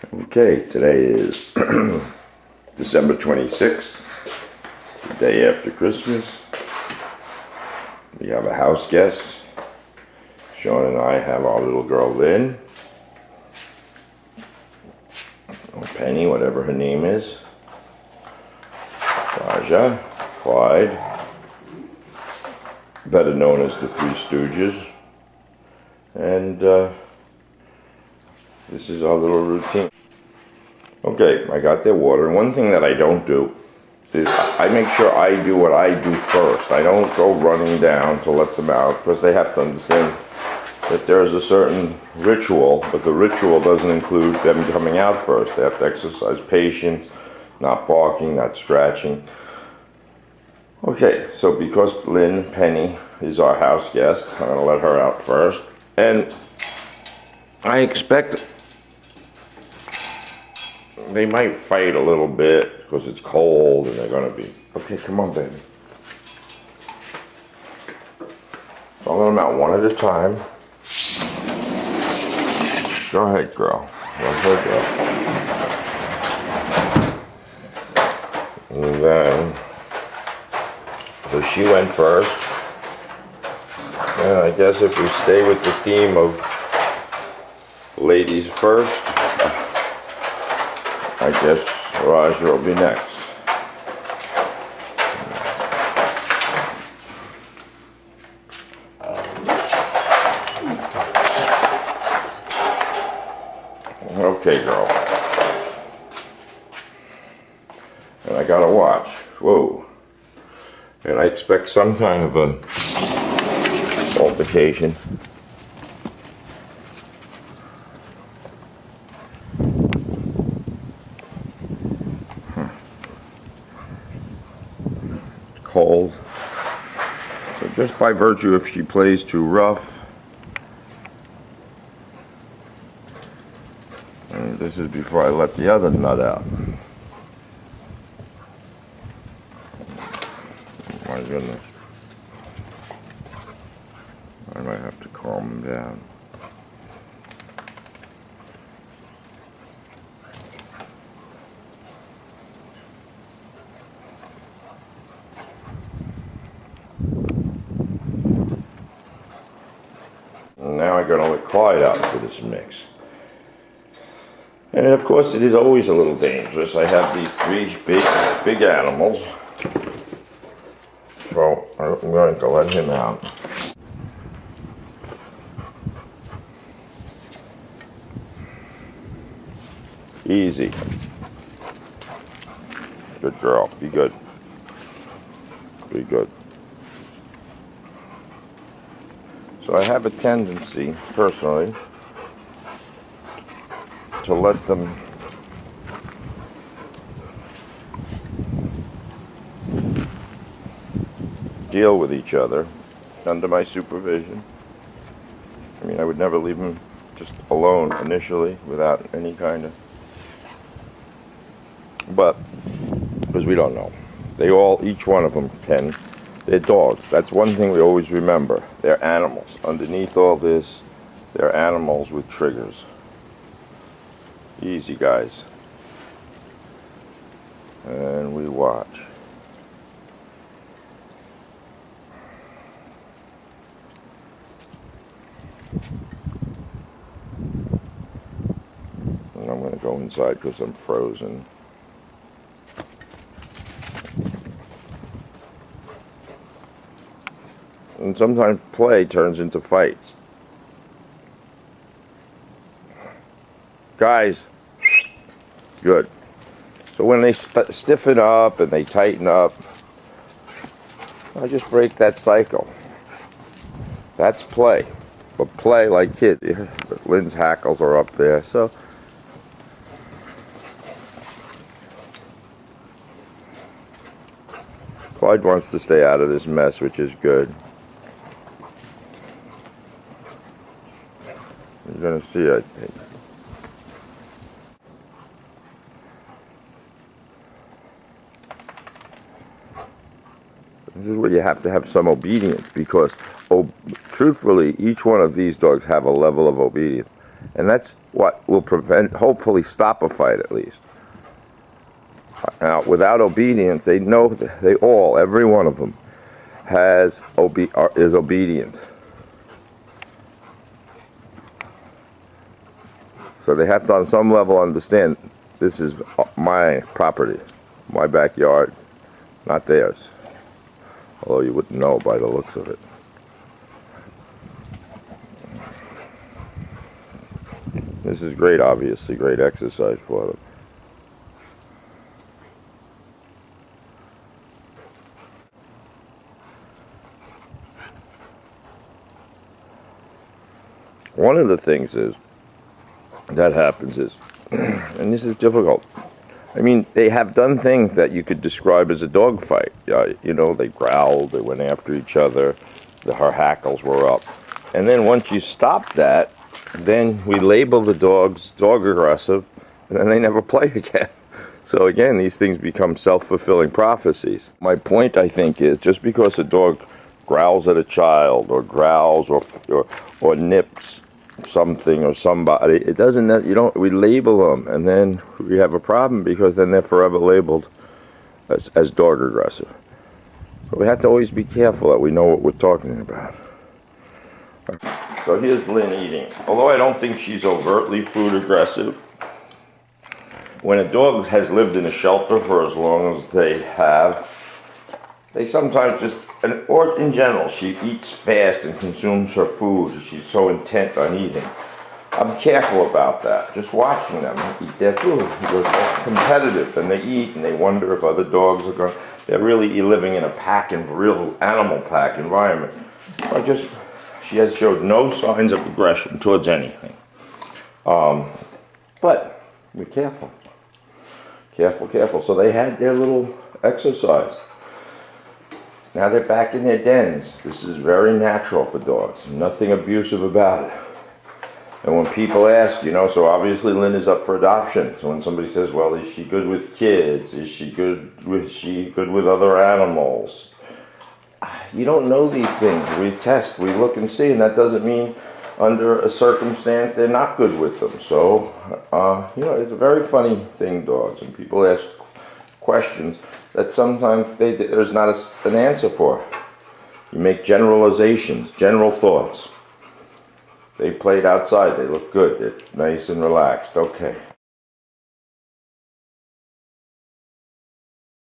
Okay, today is December 26th, the day after Christmas. We have a house guest. Sean and I have our little girl Lynne, or Penny, whatever her name is. Raja, Clyde, better known as the Three Stooges. And this is our little routine. Okay, I got their water, and one thing that I don't do is I make sure I do what I do first. I don't go running down to let them out, because they have to understand that there's a certain ritual, but the ritual doesn't include them coming out first. They have to exercise patience, not barking, not scratching. Okay, so because Lynne, Penny, is our house guest, I'm going to let her out first. And I expect they might fight a little bit because it's cold and they're going to be... Okay, come on, baby. I'll let them out one at a time. Go ahead, girl. Let her go. And then... So she went first. And I guess if we stay with the theme of ladies first, I guess Raja will be next. Okay, girl. And I gotta watch. Whoa. And I expect some kind of a altercation. Cold. So just by virtue if she plays too rough, and this is before I let the other nut out. My goodness. I might have to calm him down. Now I'm going to let Clyde out into this mix. And of course it is always a little dangerous. I have these three big animals. So I'm going to let him out. Easy. Good girl. Be good. Be good. So I have a tendency, personally, to let them deal with each other under my supervision. I mean, I would never leave them just alone initially without any kind of... But, because we don't know. They all, each one of them can... They're dogs. That's one thing we always remember. They're animals. Underneath all this, they're animals with triggers. Easy, guys. And we watch. And I'm going to go inside because I'm frozen. And sometimes play turns into fights. Guys, good. So when they stiffen up and they tighten up, I just break that cycle. That's play. But play like kids. Lynne's hackles are up there, so. Clyde wants to stay out of this mess, which is good. You're going to see, I think. This is where you have to have some obedience because, truthfully, each one of these dogs have a level of obedience. And that's what will prevent, hopefully stop a fight at least. Now, without obedience, they know that every one of them is obedient. So they have to on some level understand this is my property, my backyard, not theirs. Although you wouldn't know by the looks of it. This is great, obviously, great exercise for them. One of the things that happens is, and this is difficult, I mean, they have done things that you could describe as a dog fight. You know, they growled, they went after each other, her hackles were up. And then once you stop that, then we label the dogs dog aggressive, and then they never play again. So again, these things become self-fulfilling prophecies. My point, I think, is just because a dog growls at a child, or growls, or nips something or somebody, it doesn't, we label them, and then we have a problem because then they're forever labeled as dog aggressive. But we have to always be careful that we know what we're talking about. So here's Lynne eating. Although I don't think she's overtly food aggressive, when a dog has lived in a shelter for as long as they have, they sometimes just, or in general, she eats fast and consumes her food. She's so intent on eating. I'm careful about that. Just watching them eat their food. Because they're competitive and they eat and they wonder if other dogs are going. They're really living in a pack, in real animal pack environment. She has showed no signs of aggression towards anything. But be careful. Careful. So they had their little exercise. Now they're back in their dens. This is very natural for dogs. Nothing abusive about it. And when people ask, so obviously Lynne is up for adoption. So when somebody says, well, is she good with kids? Is she good with other animals? You don't know these things. We test, we look and see, and that doesn't mean under a circumstance they're not good with them. So, it's a very funny thing, dogs, and people ask questions that sometimes there's not an answer for. You make generalizations, general thoughts. They played outside, they look good, they're nice and relaxed, okay.